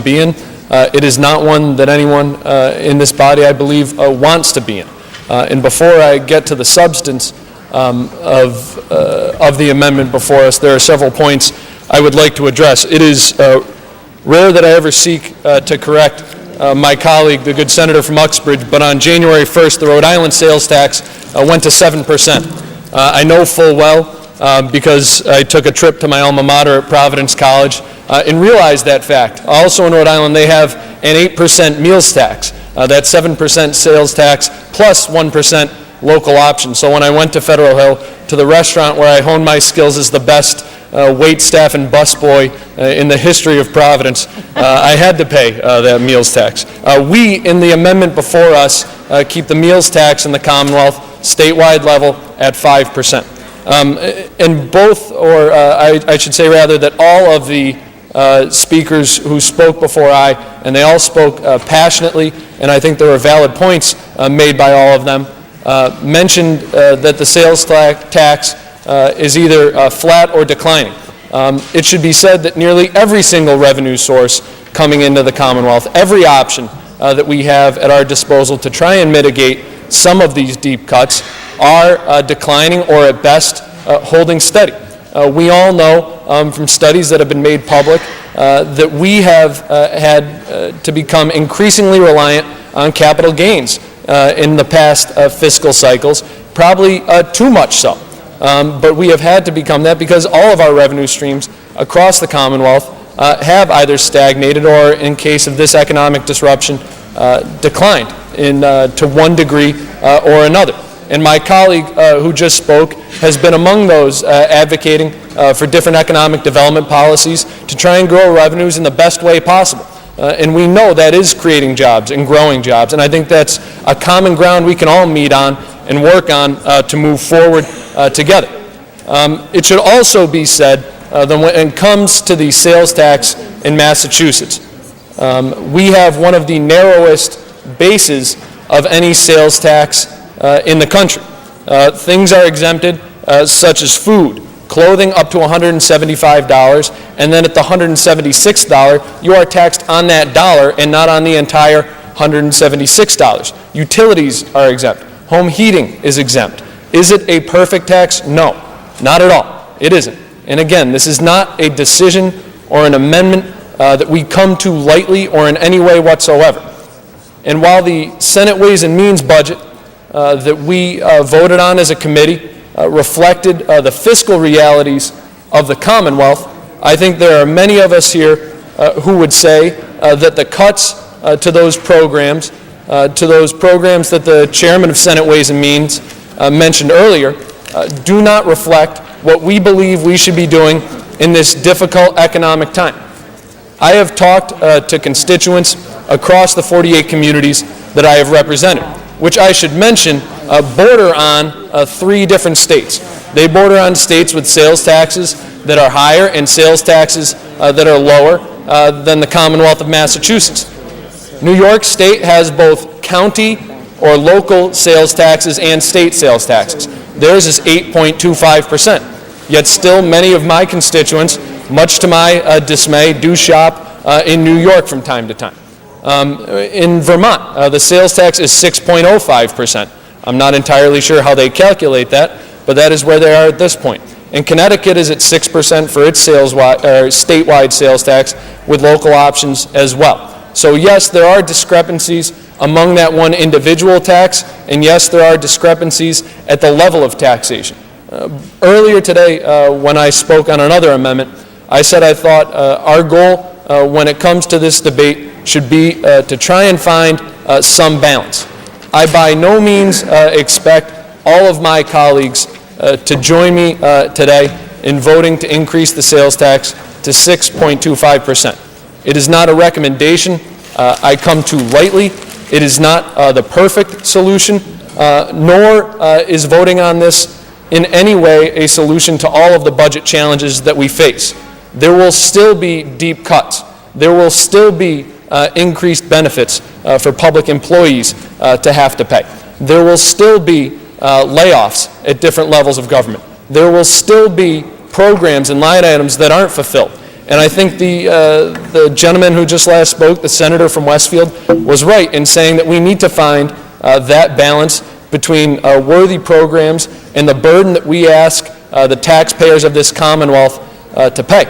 be in. It is not one that anyone in this body, I believe, wants to be in. And before I get to the substance of the amendment before us, there are several points I would like to address. It is rare that I ever seek to correct my colleague, the good senator from Uxbridge, but on January 1st, the Rhode Island sales tax went to 7%. I know full well, because I took a trip to my alma mater at Providence College and realized that fact. Also in Rhode Island, they have an 8% meals tax. That's 7% sales tax plus 1% local option. So when I went to Federal Hill, to the restaurant where I honed my skills as the best wait staff and busboy in the history of Providence, I had to pay that meals tax. We, in the amendment before us, keep the meals tax in the Commonwealth statewide level at 5%. And both, or I should say rather that all of the speakers who spoke before and they all spoke passionately, and I think there were valid points made by all of them, mentioned that the sales tax is either flat or declining. It should be said that nearly every single revenue source coming into the Commonwealth, every option that we have at our disposal to try and mitigate some of these deep cuts are declining or at best holding steady. We all know from studies that have been made public that we have had to become increasingly reliant on capital gains in the past fiscal cycles, probably too much so. But we have had to become that because all of our revenue streams across the Commonwealth have either stagnated or, in case of this economic disruption, declined to one degree or another. And my colleague who just spoke has been among those advocating for different economic development policies to try and grow revenues in the best way possible. And we know that is creating jobs and growing jobs. And I think that's a common ground we can all meet on and work on to move forward together. It should also be said that when it comes to the sales tax in Massachusetts, we have one of the narrowest bases of any sales tax in the country. Things are exempted such as food, clothing up to $175, and then at the $176, you are taxed on that dollar and not on the entire $176. Utilities are exempt. Home heating is exempt. Is it a perfect tax? No, not at all. It isn't. And again, this is not a decision or an amendment that we come to lightly or in any way whatsoever. And while the Senate Ways and Means budget that we voted on as a committee reflected the fiscal realities of the Commonwealth, I think there are many of us here who would say that the cuts to those programs that the chairman of Senate Ways and Means mentioned earlier, do not reflect what we believe we should be doing in this difficult economic time. I have talked to constituents across the 48 communities that I have represented, which I should mention border on 3 different states. They border on states with sales taxes that are higher and sales taxes that are lower than the Commonwealth of Massachusetts. New York State has both county or local sales taxes and state sales taxes. Theirs is 8.25%. Yet still many of my constituents, much to my dismay, do shop in New York from time to time. In Vermont, the sales tax is 6.05%. I'm not entirely sure how they calculate that, but that is where they are at this point. And Connecticut is at 6% for its statewide sales tax with local options as well. So yes, there are discrepancies among that one individual tax, and yes, there are discrepancies at the level of taxation. Earlier today, when I spoke on another amendment, I said I thought our goal when it comes to this debate should be to try and find some balance. I by no means expect all of my colleagues to join me today in voting to increase the sales tax to 6.25%. It is not a recommendation I come to lightly. It is not the perfect solution, nor is voting on this in any way a solution to all of the budget challenges that we face. There will still be deep cuts. There will still be increased benefits for public employees to have to pay. There will still be layoffs at different levels of government. There will still be programs and line items that aren't fulfilled. And I think the gentleman who just last spoke, the senator from Westfield, was right in saying that we need to find that balance between worthy programs and the burden that we ask the taxpayers of this Commonwealth to pay.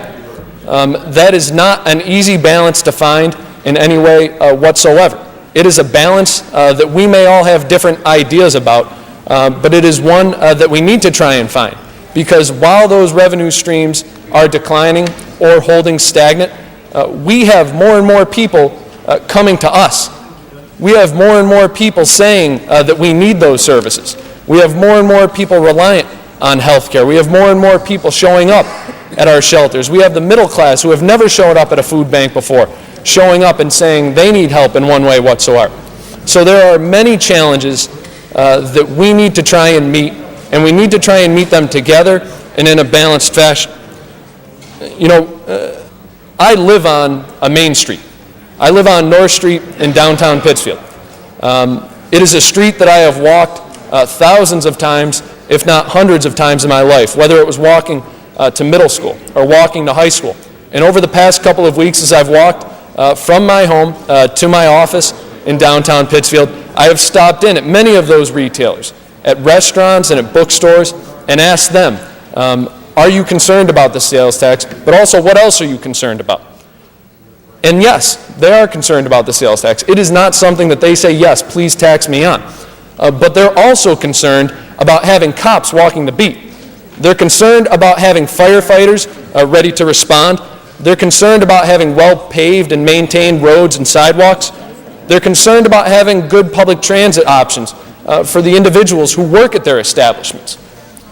That is not an easy balance to find in any way whatsoever. It is a balance that we may all have different ideas about, but it is one that we need to try and find. Because while those revenue streams are declining or holding stagnant, we have more and more people coming to us. We have more and more people saying that we need those services. We have more and more people reliant on health care. We have more and more people showing up at our shelters. We have the middle class who have never showed up at a food bank before, showing up and saying they need help in one way whatsoever. So there are many challenges that we need to try and meet, and we need to try and meet them together and in a balanced fashion. You know, I live on a main street. I live on North Street in downtown Pittsfield. It is a street that I have walked thousands of times, if not hundreds of times in my life, whether it was walking to middle school or walking to high school. And over the past couple of weeks as I've walked from my home to my office in downtown Pittsfield, I have stopped in at many of those retailers, at restaurants and at bookstores, and asked them, are you concerned about the sales tax? But also, what else are you concerned about? And yes, they are concerned about the sales tax. It is not something that they say, yes, please tax me on. But they're also concerned about having cops walking the beat. They're concerned about having firefighters ready to respond. They're concerned about having well-paved and maintained roads and sidewalks. They're concerned about having good public transit options for the individuals who work at their establishments.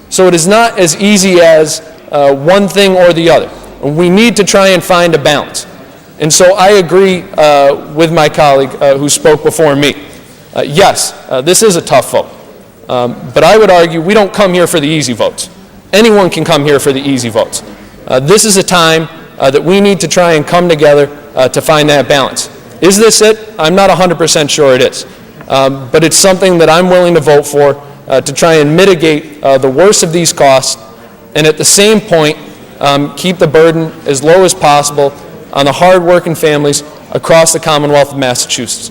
So it is not as easy as one thing or the other. We need to try and find a balance. And so I agree with my colleague who spoke before me. Yes, this is a tough vote. But I would argue we don't come here for the easy votes. Anyone can come here for the easy votes. This is a time that we need to try and come together to find that balance. Is this it? I'm not 100% sure it is. But it's something that I'm willing to vote for to try and mitigate the worst of these costs, and at the same point keep the burden as low as possible on the hard-working families across the Commonwealth of Massachusetts.